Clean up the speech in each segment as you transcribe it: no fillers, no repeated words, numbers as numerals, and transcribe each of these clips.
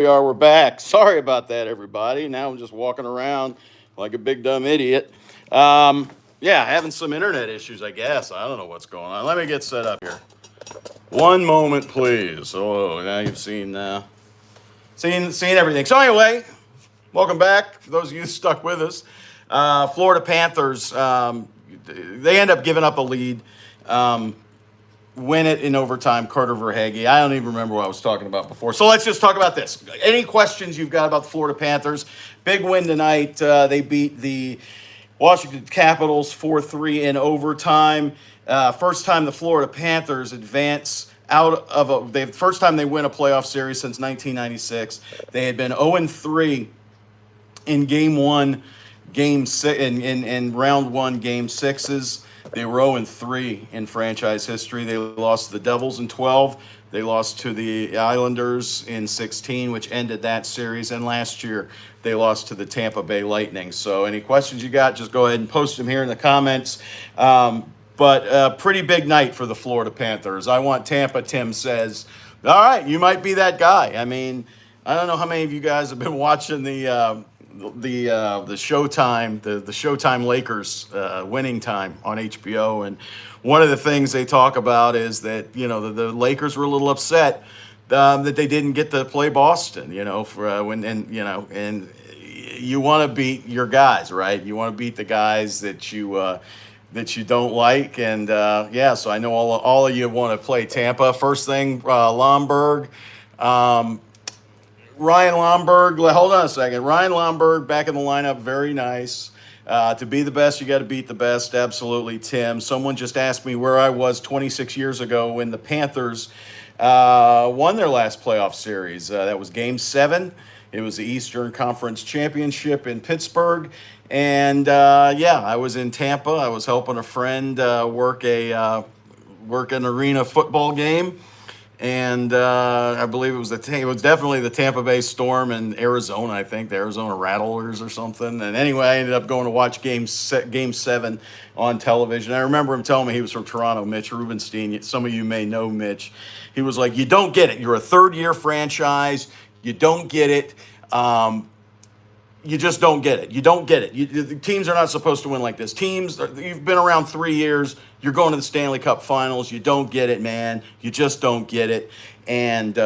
We're back. Sorry about that, everybody. Now I'm just walking around like a big dumb idiot. Yeah, having some internet issues, I guess. I don't know what's going on. Let me get set up here. One moment, please. Oh, now you've seen everything. So anyway, welcome back. For those of you stuck with us, Florida Panthers. They end up giving up a lead. Win it in overtime, Carter Verhaeghe. I don't even remember what I was talking about before. So let's just talk about this. Any questions you've got about the Florida Panthers? Big win tonight. They beat the Washington Capitals 4-3 in overtime. First time the Florida Panthers advance out of first time they win a playoff series since 1996. They had been 0-3 in game one, game six, in round one, game sixes. They were 0-3 in franchise history. They lost to the Devils in 12. They lost to the Islanders in 16, which ended that series. And last year, they lost to the Tampa Bay Lightning. So any questions you got, just go ahead and post them here in the comments. But a pretty big night for the Florida Panthers. I want Tampa, Tim says. All right, you might be that guy. I mean, I don't know how many of you guys have been watching the Showtime, the Showtime Lakers winning time on HBO, and one of the things they talk about is that the Lakers were a little upset that they didn't get to play Boston. And you want to beat your guys, right? You want to beat the guys that you don't like, and so I know all of you want to play Tampa. First thing, Lomberg. Ryan Lomberg, hold on a second. Ryan Lomberg back in the lineup, very nice. To be the best, you got to beat the best. Absolutely, Tim. Someone just asked me where I was 26 years ago when the Panthers won their last playoff series. That was Game 7. It was the Eastern Conference Championship in Pittsburgh. And, I was in Tampa. I was helping a friend work an arena football game. And I believe it was definitely the Tampa Bay Storm and Arizona. I think the Arizona Rattlers or something. And anyway, I ended up going to watch Game 7 on television. I remember him telling me he was from Toronto, Mitch Rubenstein. Some of you may know Mitch. He was like, "You don't get it. You're a third-year franchise. You don't get it. You just don't get it. You don't get it. The teams are not supposed to win like this. You've been around 3 years. You're going to the Stanley Cup Finals. You don't get it, man. You just don't get it." And,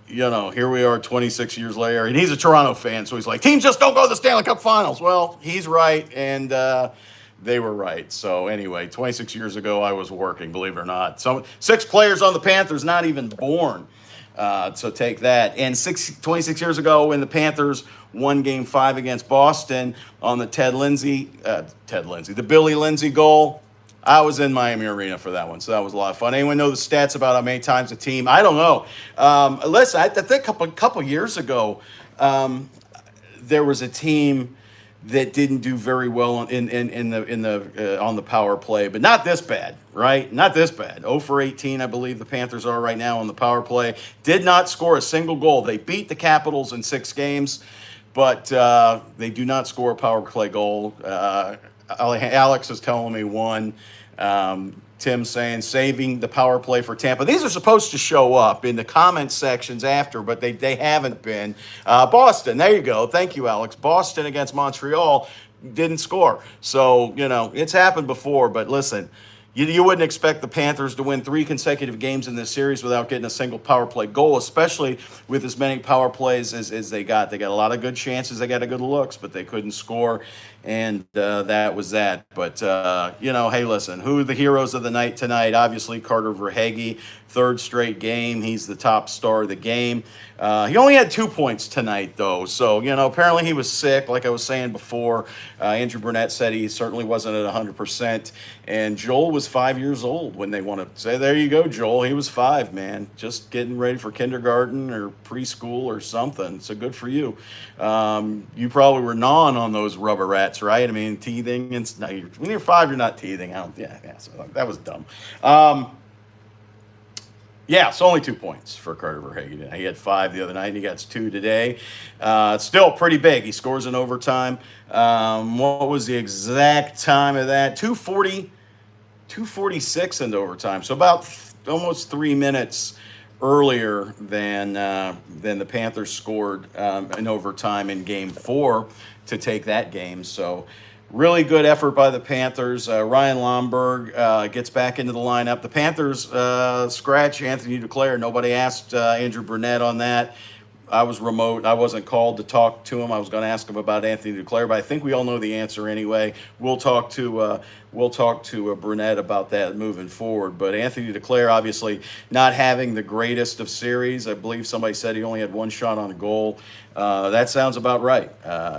here we are 26 years later. And he's a Toronto fan, so he's like, teams just don't go to the Stanley Cup Finals. Well, he's right, and they were right. So anyway, 26 years ago, I was working, believe it or not. 6 players on the Panthers not even born. So take that. And 26 years ago when the Panthers won Game 5 against Boston on the the Billy Lindsay goal, I was in Miami Arena for that one. So that was a lot of fun. Anyone know the stats about how many times a team? I don't know. Listen, I think a couple years ago, there was a team that didn't do very well on the power play, but not this bad, right? Not this bad. 0 for 18, I believe the Panthers are right now on the power play. Did not score a single goal. They beat the Capitals in 6 games, but they do not score a power play goal. Alex is telling me one. Tim saying saving the power play for Tampa. These are supposed to show up in the comment sections after, but they haven't been. Boston, there you go. Thank you, Alex. Boston against Montreal didn't score. So, it's happened before, but listen, you wouldn't expect the Panthers to win 3 consecutive games in this series without getting a single power play goal, especially with as many power plays as they got. They got a lot of good chances. They got a good looks, but they couldn't score. And that was that. But, hey, listen, who are the heroes of the night tonight? Obviously, Carter Verhaeghe, 3rd straight game. He's the top star of the game. He only had 2 points tonight, though. So, apparently he was sick, like I was saying before. Andrew Burnett said he certainly wasn't at 100%. And Joel was 5 years old when they won it. Say, there you go, Joel. He was 5, man. Just getting ready for kindergarten or preschool or something. So good for you. You probably were gnawing on those rubber rats, right? I mean, teething. And when you're 5, you're not teething. So that was dumb. So only 2 points for Carter Verhaeghe. He had 5 the other night, and he got 2 today. Still pretty big. He scores in overtime. What was the exact time of that? 2:46 into overtime. So about almost 3 minutes earlier than the Panthers scored in overtime in Game 4 to take that game. So really good effort by the Panthers. Ryan Lomberg gets back into the lineup. The Panthers scratch Anthony Duclair. Nobody asked Andrew Burnett on that. I was remote. I wasn't called to talk to him. I was going to ask him about Anthony Duclair, but I think we all know the answer anyway. We'll talk to Burnett about that moving forward. But Anthony Duclair, obviously not having the greatest of series. I believe somebody said he only had one shot on goal. That sounds about right.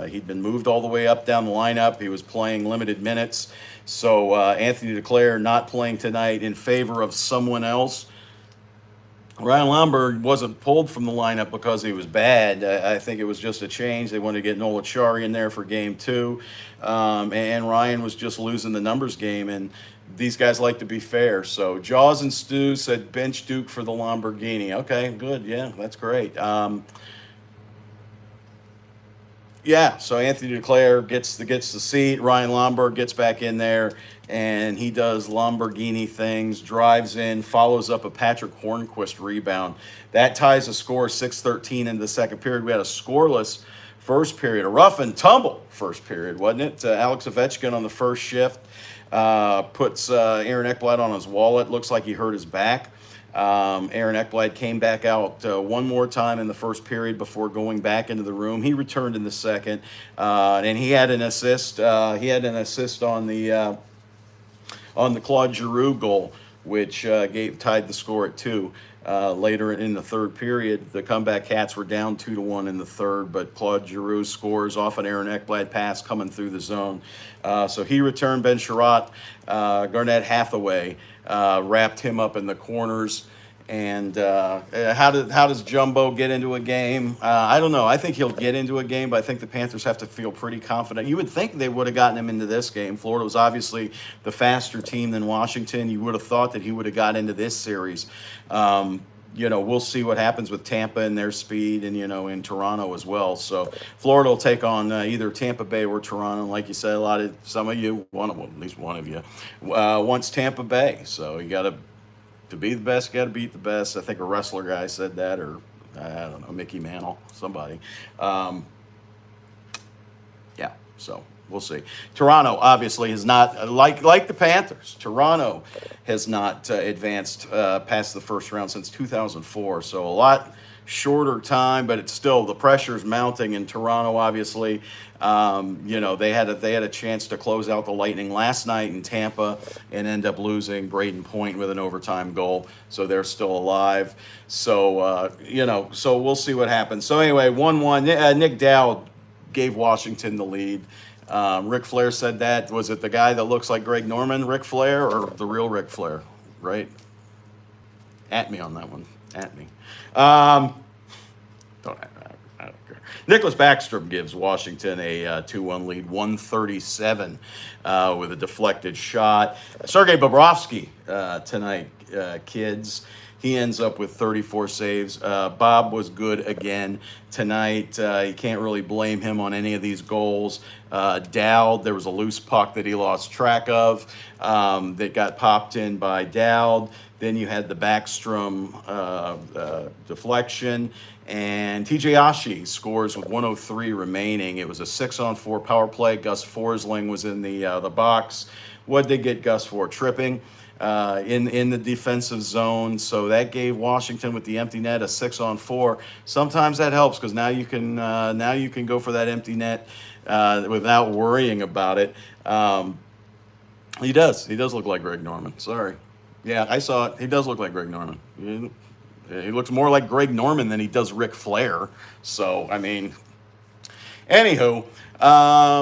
He'd been moved all the way up down the lineup. He was playing limited minutes. So Anthony Duclair not playing tonight in favor of someone else. Ryan Lomberg wasn't pulled from the lineup because he was bad. I think it was just a change. They wanted to get Nola Chari in there for Game 2. And Ryan was just losing the numbers game. And these guys like to be fair. So Jaws and Stu said bench Duke for the Lamborghini. Okay, good. Yeah, that's great. Yeah, so Anthony Duclair gets the seat. Ryan Lomberg gets back in there, and he does Lamborghini things, drives in, follows up a Patrick Hornquist rebound. That ties the score 6-13 in the second period. We had a scoreless first period, a rough and tumble first period, wasn't it? Alex Ovechkin on the first shift puts Aaron Ekblad on his wallet. Looks like he hurt his back. Aaron Ekblad came back out one more time in the first period before going back into the room. He returned in the second, and he had an assist. He had an assist on the Claude Giroux goal, which tied the score at 2. Later in the third period, the comeback Cats were down 2-1 in the third, but Claude Giroux scores off an Aaron Ekblad pass coming through the zone. So he returned. Ben Sherratt, Garnett Hathaway wrapped him up in the corners. And how does Jumbo get into a game? I don't know. I think he'll get into a game, but I think the Panthers have to feel pretty confident. You would think they would have gotten him into this game. Florida was obviously the faster team than Washington. You would have thought that he would have got into this series. We'll see what happens with Tampa and their speed, and in Toronto as well. So Florida will take on either Tampa Bay or Toronto. And like you said, some of you, at least one of you, wants Tampa Bay. So you got to be the best, you got to beat the best. I think a wrestler guy said that, or I don't know, Mickey Mantle, somebody. So we'll see. Toronto obviously has not, like the Panthers, Toronto has not advanced past the first round since 2004. So a lot shorter time, but it's still, the pressure's mounting in Toronto, obviously. They had a chance to close out the Lightning last night in Tampa and end up losing Braden Point with an overtime goal. So they're still alive. So, so we'll see what happens. So anyway, 1-1. Nick Dowd gave Washington the lead. Ric Flair said that. Was it the guy that looks like Greg Norman, Ric Flair, or the real Ric Flair? Right? At me on that one. At me. I don't care. Nicholas Backstrom gives Washington a 2-1 lead, 137 with a deflected shot. Sergei Bobrovsky tonight, kids. He ends up with 34 saves. Bob was good again tonight. You can't really blame him on any of these goals. Dowd, there was a loose puck that he lost track of that got popped in by Dowd. Then you had the Backstrom deflection. And TJ Oshie scores with 1:03 remaining. It was a 6-on-4 power play. Gus Forsling was in the box. What'd they get Gus for? Tripping in the defensive zone. So that gave Washington with the empty net a 6-on-4. Sometimes that helps because now you can go for that empty net without worrying about it. He does look like Greg Norman. Sorry. Yeah, I saw it. He does look like Greg Norman. He looks more like Greg Norman than he does Ric Flair. So, I mean, anywho,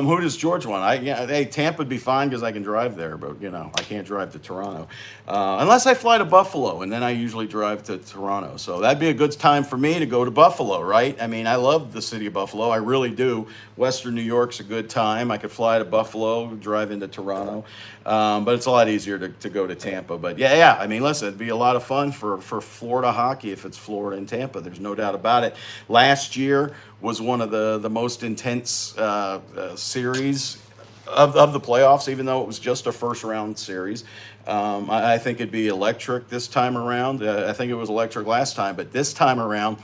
who does George want? Hey, Tampa would be fine because I can drive there, but, I can't drive to Toronto. Unless I fly to Buffalo, and then I usually drive to Toronto. So that'd be a good time for me to go to Buffalo, right? I mean, I love the city of Buffalo. I really do. Western New York's a good time. I could fly to Buffalo, drive into Toronto. But it's a lot easier to go to Tampa. But, yeah, I mean, listen, it'd be a lot of fun for Florida hockey if it's Florida and Tampa. There's no doubt about it. Last year was one of the most intense series of the playoffs, even though it was just a first round series. I think it'd be electric this time around. I think it was electric last time, but this time around,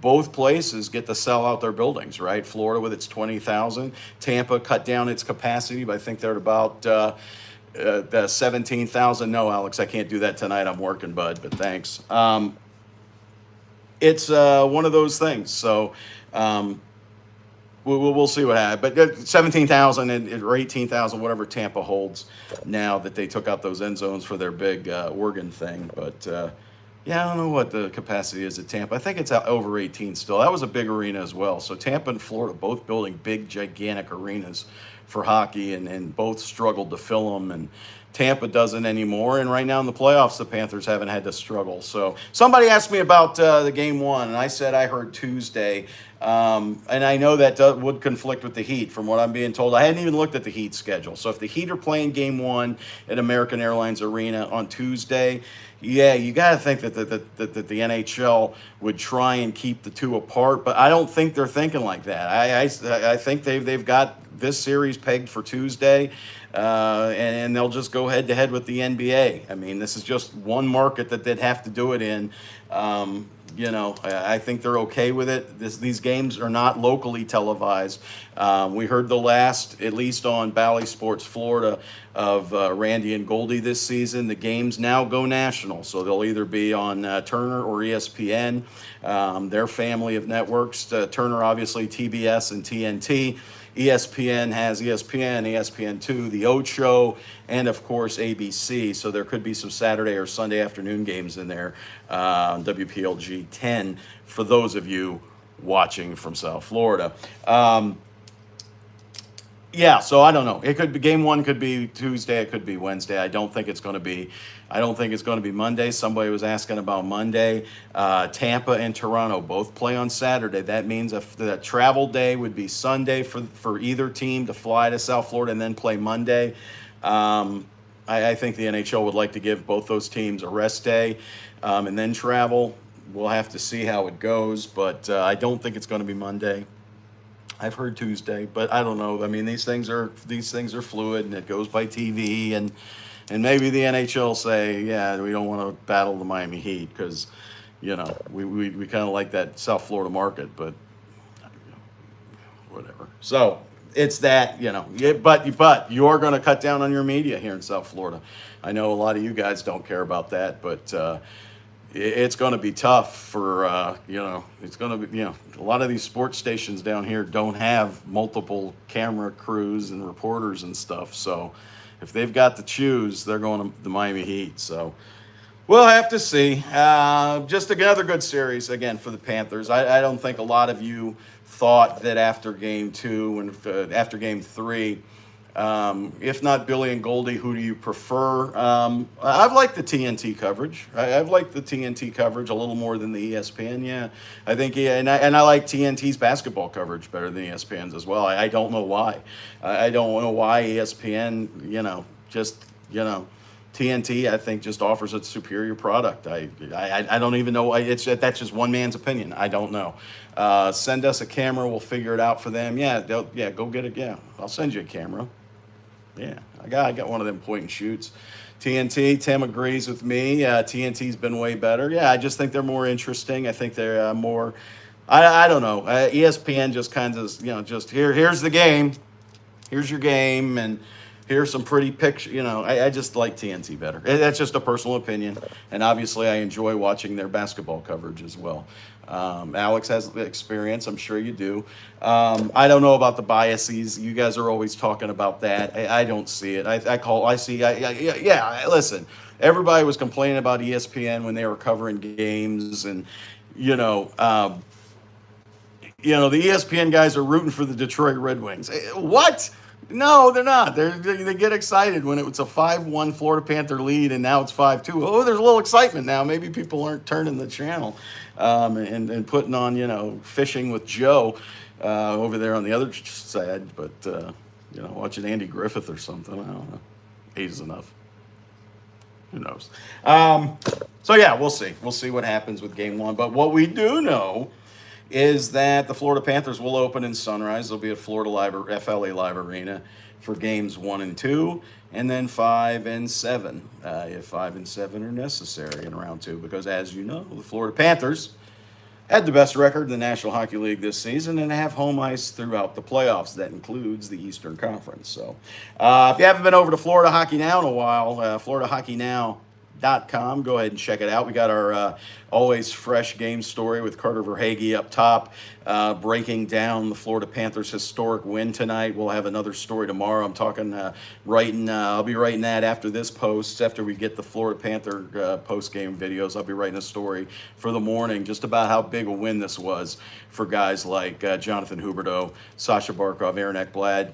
both places get to sell out their buildings, right? Florida with its 20,000. Tampa cut down its capacity, but I think they're at about 17,000. No, Alex, I can't do that tonight. I'm working, bud, but thanks. It's one of those things. So we'll see what happens. But 17,000 or 18,000, whatever Tampa holds now that they took out those end zones for their big Oregon thing. But yeah, I don't know what the capacity is at Tampa. I think it's over 18 still. That was a big arena as well. So Tampa and Florida both building big, gigantic arenas for hockey, and both struggled to fill them. And Tampa doesn't anymore. And right now in the playoffs, the Panthers haven't had to struggle. So somebody asked me about the game one, and I said I heard Tuesday. And I know that would conflict with the Heat from what I'm being told. I hadn't even looked at the Heat schedule. So if the Heat are playing game one at American Airlines Arena on Tuesday, yeah, you got to think that the NHL would try and keep the two apart. But I don't think they're thinking like that. I think they've got this series pegged for Tuesday. And they'll just go head to head with the NBA. I mean, this is just one market that they'd have to do it in. I think they're okay with it. These games are not locally televised. We heard the last, at least on Bally Sports Florida, of Randy and Goldie this season. The games now go national, so they'll either be on Turner or ESPN, their family of networks. Turner, obviously, TBS and TNT. ESPN has ESPN, ESPN2, The Ocho, and of course ABC. So there could be some Saturday or Sunday afternoon games in there. WPLG 10 for those of you watching from South Florida. Yeah, so I don't know. It could be game one, could be Tuesday, it could be Wednesday. I don't think it's going to be Monday. Somebody was asking about Monday. Tampa and Toronto both play on Saturday. That means the travel day would be Sunday for either team to fly to South Florida and then play Monday. I think the NHL would like to give both those teams a rest day and then travel. We'll have to see how it goes, but I don't think it's going to be Monday. I've heard Tuesday, but I don't know. I mean, these things are fluid, and it goes by TV, and maybe the NHL say, yeah, we don't want to battle the Miami Heat because, we kind of like that South Florida market, but whatever. So it's that, but you're going to cut down on your media here in South Florida. I know a lot of you guys don't care about that, but it's going to be tough for, it's going to be, a lot of these sports stations down here don't have multiple camera crews and reporters and stuff. So if they've got to choose, they're going to the Miami Heat. So we'll have to see. Just another good series, again, for the Panthers. I don't think a lot of you thought that after game two and after game three, if not Billy and Goldie, who do you prefer? I've liked the TNT coverage. I've liked the TNT coverage a little more than the ESPN. Yeah, I think and I like TNT's basketball coverage better than ESPN's as well. I don't know why. I don't know why ESPN. TNT, I think, just offers a superior product. I don't even know. That's just one man's opinion. I don't know. Send us a camera. We'll figure it out for them. Yeah, go get it. Yeah, I'll send you a camera. Yeah, I got one of them point and shoots. TNT, Tim agrees with me. TNT's been way better. Yeah, I just think they're more interesting. I think they're more. I don't know. ESPN just kind of just here's the game, here's your game, and here's some pretty pictures. I just like TNT better. That's just a personal opinion, and obviously I enjoy watching their basketball coverage as well. Alex has experience, I'm sure you do. I don't know about the biases. You guys are always talking about that. I don't see it. Listen, everybody was complaining about ESPN when they were covering games, and the ESPN guys are rooting for the Detroit Red Wings. What? No, they're not. They get excited when it's a 5-1 Florida Panther lead, and now it's 5-2. Oh, there's a little excitement now. Maybe people aren't turning the channel and putting on, Fishing with Joe over there on the other side. But, watching Andy Griffith or something. I don't know. 8 is enough. Who knows? So, yeah, we'll see. We'll see what happens with game one. But what we do know is that the Florida Panthers will open in Sunrise. They'll be at FLA Live Arena for games 1 and 2, and then 5 and 7, if 5 and 7 are necessary in round 2. Because as you know, the Florida Panthers had the best record in the National Hockey League this season and have home ice throughout the playoffs. That includes the Eastern Conference. So if you haven't been over to Florida Hockey Now in a while, FloridaHockeynow.com. Go ahead and check it out. We got our always fresh game story with Carter Verhaeghe up top, breaking down the Florida Panthers' historic win tonight. We'll have another story tomorrow. I'm talking I'll be writing that after this post, after we get the Florida Panther post-game videos. I'll be writing a story for the morning just about how big a win this was for guys like Jonathan Huberdeau, Sasha Barkov, Aaron Ekblad.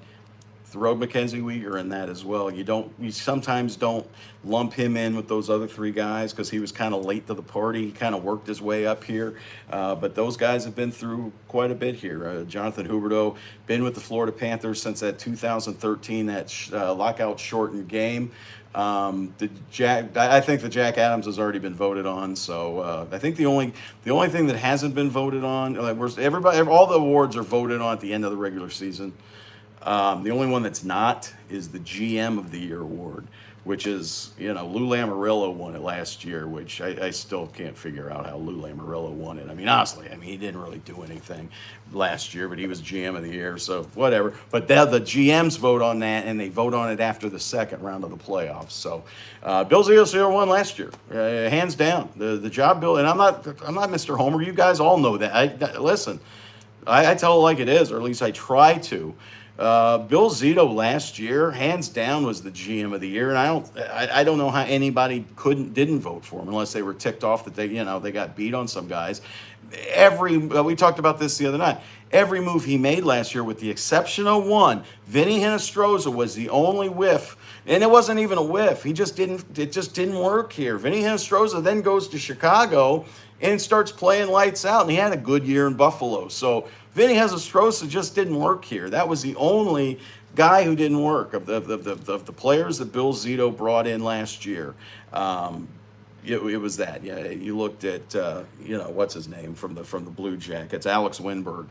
Throw Mackenzie Weegar in that as well. You sometimes don't lump him in with those other 3 guys because he was kind of late to the party. He kind of worked his way up here. But those guys have been through quite a bit here. Jonathan Huberdeau, been with the Florida Panthers since that 2013, that lockout shortened game. I think the Jack Adams has already been voted on. So I think the only thing that hasn't been voted on, all the awards are voted on at the end of the regular season. The only one that's not is the GM of the Year award, which is, Lou Lamoriello won it last year, which I still can't figure out how Lou Lamoriello won it. I mean, honestly, he didn't really do anything last year, but he was GM of the Year, so whatever. But the GMs vote on that, and they vote on it after the second round of the playoffs. So Bill Zito won last year, hands down. The job Bill, and I'm not Mr. Homer. You guys all know that. Listen, I tell it like it is, or at least I try to. Bill Zito last year, hands down, was the GM of the year, and I don't know how anybody didn't vote for him unless they were ticked off that they got beat on some guys. We talked about this the other night. Every move he made last year, with the exception of one, Vinny Hinostroza was the only whiff, and it wasn't even a whiff. It just didn't work here. Vinny Hinostroza then goes to Chicago and starts playing lights out, and he had a good year in Buffalo. So Vinny Hinostroza just didn't work here. That was the only guy who didn't work of the players that Bill Zito brought in last year. It was that. Yeah, you looked at what's his name from the Blue Jackets, Alex Winberg,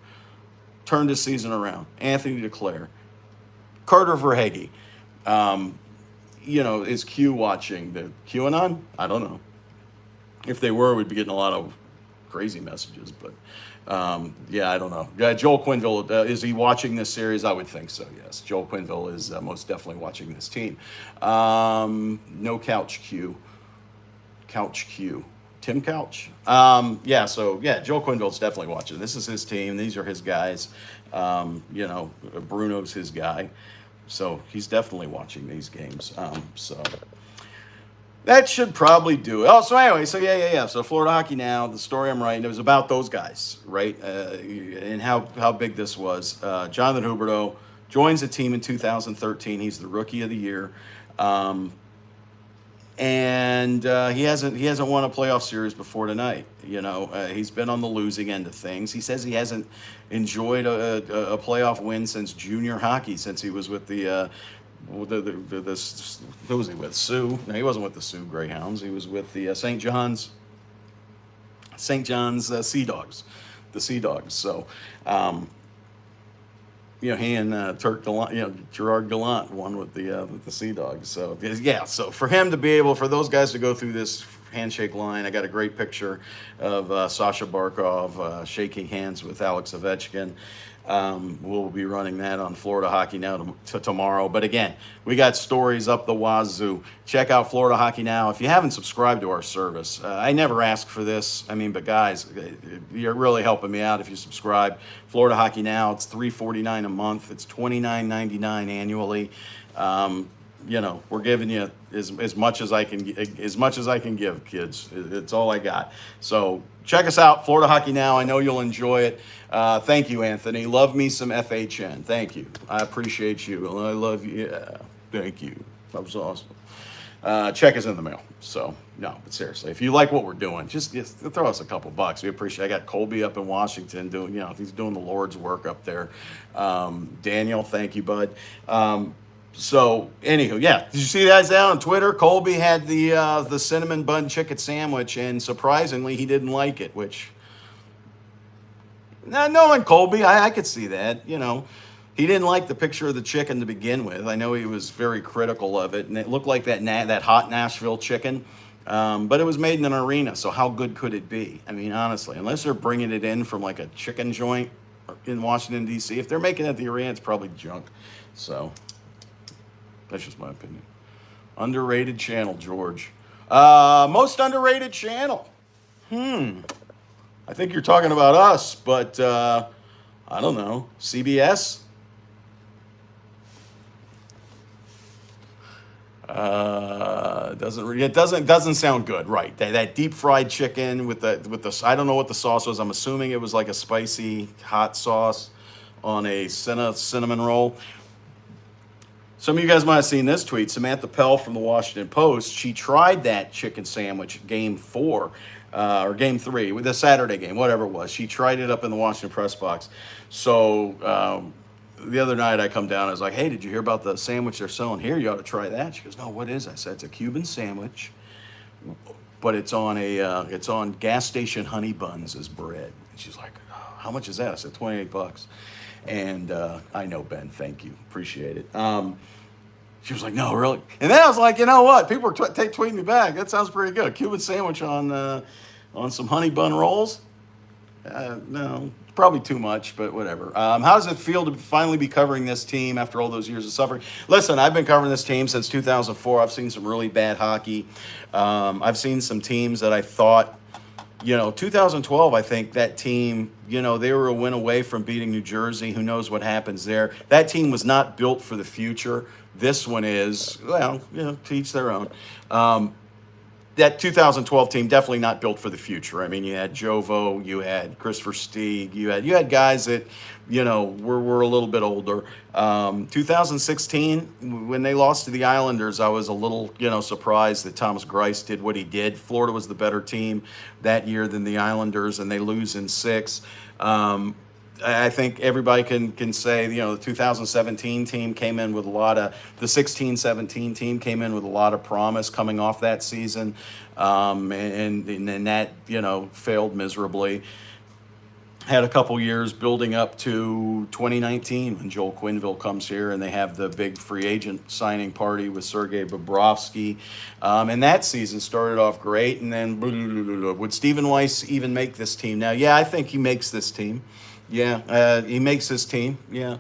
turned his season around. Anthony DeClaire, Carter Verhaeghe. Is Q watching the QAnon? I don't know. If they were, we'd be getting a lot of crazy messages, but I don't know. Joel Quenneville, is he watching this series? I would think so, yes. Joel Quenneville is most definitely watching this team. No Couch Q. Couch Q. Tim Couch. Joel Quenneville's definitely watching. This is his team. These are his guys. Bruno's his guy. So he's definitely watching these games. That should probably do it. So Florida Hockey Now, the story I'm writing, it was about those guys, right? And how big this was. Jonathan Huberdeau joins the team in 2013. He's the Rookie of the Year. And he hasn't won a playoff series before tonight. He's been on the losing end of things. He says he hasn't enjoyed a playoff win since junior hockey, since he was with who was he with? Sioux? No, he wasn't with the Sioux Greyhounds. He was with the St. John's Sea Dogs, the Sea Dogs. So, he and Gerard Gallant won with the Sea Dogs. So so for him to be able, for those guys to go through this handshake line, I got a great picture of Sasha Barkov shaking hands with Alex Ovechkin. We'll be running that on Florida Hockey Now tomorrow. But again, we got stories up the wazoo. Check out Florida Hockey Now. If you haven't subscribed to our service, I never ask for this. But guys, you're really helping me out if you subscribe. Florida Hockey Now, it's $3.49 a month. It's $29.99 annually. We're giving you as much as I can give, kids. It's all I got. So check us out, Florida Hockey Now. I know you'll enjoy it. Thank you, Anthony. Love me some FHN. Thank you. I appreciate you. I love you. Yeah. Thank you. That was awesome. Check us in the mail. So, no, but seriously, if you like what we're doing, just throw us a couple bucks. We appreciate it. I got Colby up in Washington doing, he's doing the Lord's work up there. Daniel, thank you, bud. So, anywho, did you see that down on Twitter? Colby had the cinnamon bun chicken sandwich, and surprisingly, he didn't like it, which, Now, knowing Colby, I could see that. He didn't like the picture of the chicken to begin with. I know he was very critical of it, and it looked like that hot Nashville chicken. But it was made in an arena, so how good could it be? I mean, honestly, unless they're bringing it in from like a chicken joint in Washington, D.C., if they're making it at the arena, it's probably junk. So that's just my opinion. Underrated channel, George. Most underrated channel. I think you're talking about us, but I don't know. CBS? It doesn't sound good, right? That deep fried chicken with the I don't know what the sauce was. I'm assuming it was like a spicy hot sauce on a cinnamon roll. Some of you guys might have seen this tweet. Samantha Pell from the Washington Post. She tried that chicken sandwich game 4 or game 3 with the Saturday game, whatever it was. She tried it up in the Washington press box. So the other night I come down, I was like, hey, did you hear about the sandwich they're selling here? You ought to try that. She goes, no, what is it? I said, it's a Cuban sandwich, but it's on gas station honey buns as bread. And she's like, oh, how much is that? I said, $28. And I know, Ben, thank you. Appreciate it. She was like, no, really? And then I was like, you know what? People are tweeting me back. That sounds pretty good. A Cuban sandwich on some honey bun rolls? No, probably too much, but whatever. How does it feel to finally be covering this team after all those years of suffering? Listen, I've been covering this team since 2004. I've seen some really bad hockey. I've seen some teams that I thought, 2012, I think that team, they were a win away from beating New Jersey. Who knows what happens there? That team was not built for the future. This one is, well, to each their own. That 2012 team definitely not built for the future. I mean, you had Jovo, you had Christopher Stieg, you had guys that, were a little bit older. 2016, when they lost to the Islanders, I was a little, surprised that Thomas Greiss did what he did. Florida was the better team that year than the Islanders, and they lose in 6. I think everybody can say, the 2017 team came in with the 16-17 team came in with a lot of promise coming off that season. And that, failed miserably. Had a couple years building up to 2019 when Joel Quenneville comes here and they have the big free agent signing party with Sergei Bobrovsky. And that season started off great. And then would Stephen Weiss even make this team? Now, yeah, I think he makes this team. Yeah, he makes his team. Yeah,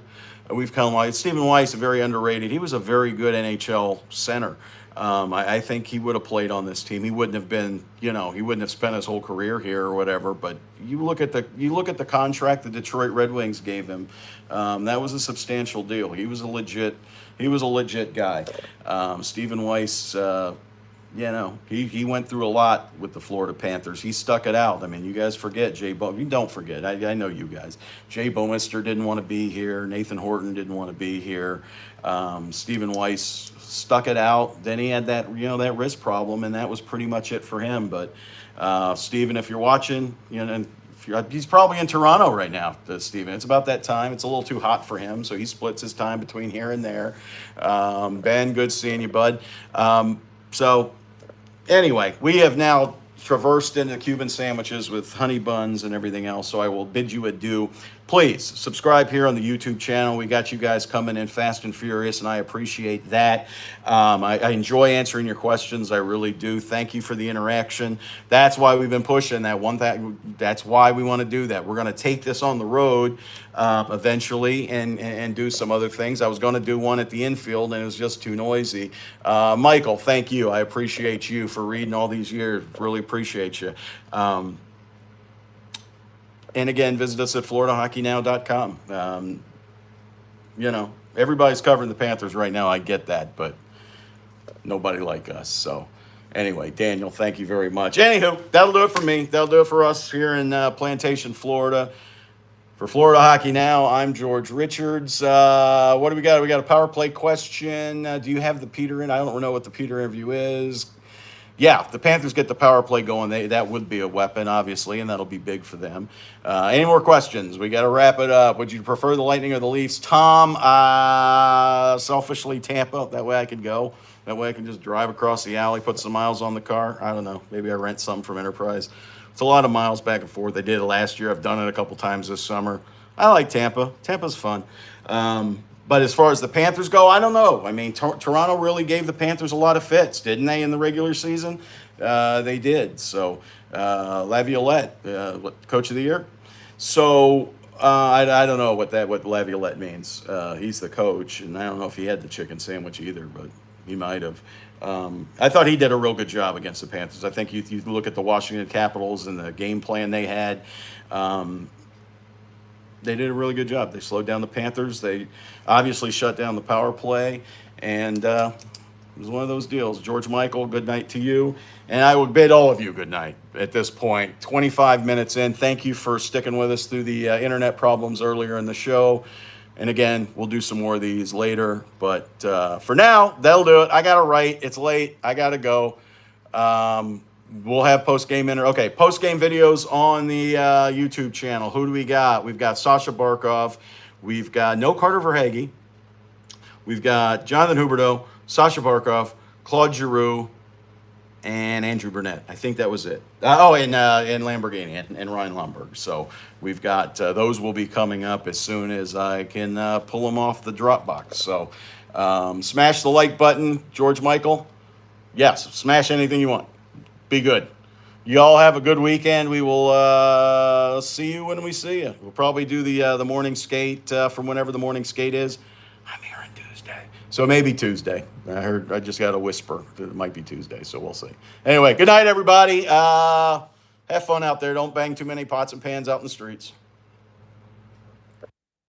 we've come like Stephen Weiss, very underrated. He was a very good NHL center. I think he would have played on this team. He wouldn't have been, he wouldn't have spent his whole career here or whatever. But you look at the contract the Detroit Red Wings gave him. That was a substantial deal. He was a legit guy. Stephen Weiss. He went through a lot with the Florida Panthers. He stuck it out. I mean, you guys forget Jay Bowman. You don't forget. I know you guys. Jay Bowmister didn't want to be here. Nathan Horton didn't want to be here. Stephen Weiss stuck it out. Then he had that, that wrist problem, and that was pretty much it for him. But Stephen, if you're watching, he's probably in Toronto right now, Stephen. It's about that time. It's a little too hot for him, so he splits his time between here and there. Ben, good seeing you, bud. So anyway, we have now traversed into Cuban sandwiches with honey buns and everything else, so I will bid you adieu. Please subscribe here on the YouTube channel. We got you guys coming in fast and furious, and I appreciate that. I enjoy answering your questions. I really do. Thank you for the interaction. That's why we've been pushing that one thing. That's why we want to do that. We're going to take this on the road eventually and do some other things. I was going to do one at the infield, and it was just too noisy. Michael, thank you. I appreciate you for reading all these years. Really appreciate you. And again, visit us at FloridaHockeynow.com. Everybody's covering the Panthers right now. I get that, but nobody like us. So anyway, Daniel, thank you very much. Anywho, that'll do it for me. That'll do it for us here in Plantation, Florida. For Florida Hockey Now, I'm George Richards. What do we got? We got a power play question. Do you have the Peter in? I don't know what the Peter interview is. Yeah, if the Panthers get the power play going, that would be a weapon, obviously, and that'll be big for them. Any more questions? We got to wrap it up. Would you prefer the Lightning or the Leafs? Tom, selfishly Tampa. That way I could go. That way I can just drive across the alley, put some miles on the car. I don't know. Maybe I rent some from Enterprise. It's a lot of miles back and forth. They did it last year. I've done it a couple times this summer. I like Tampa. Tampa's fun. But as far as the Panthers go, I don't know. I mean, Toronto really gave the Panthers a lot of fits, didn't they, in the regular season? They did. So, Laviolette, Coach of the Year. So, I don't know what Laviolette means. He's the coach, and I don't know if he had the chicken sandwich either, but he might have. I thought he did a real good job against the Panthers. I think you look at the Washington Capitals and the game plan they had. They did a really good job. They slowed down the Panthers. They obviously shut down the power play, and it was one of those deals. George Michael, good night to you. And I would bid all of you good night at this point. 25 minutes in. Thank you for sticking with us through the internet problems earlier in the show. And again, we'll do some more of these later. But for now, that'll do it. I got to write. It's late. I got to go. We'll have post-game post-game videos on the YouTube channel. Who do we got? We've got Sasha Barkov. We've got no Carter Verhaeghe. We've got Jonathan Huberdeau, Sasha Barkov, Claude Giroux, and Andrew Burnett. I think that was it. And Lamborghini and Ryan Lomberg. So we've got those will be coming up as soon as I can pull them off the Dropbox. So smash the like button, George Michael. Yes, smash anything you want. Be good. You all have a good weekend. We will see you when we see you. We'll probably do the morning skate from whenever the morning skate is. I'm here on Tuesday. So maybe Tuesday. I just got a whisper that it might be Tuesday, so we'll see. Anyway, good night, everybody. Have fun out there. Don't bang too many pots and pans out in the streets.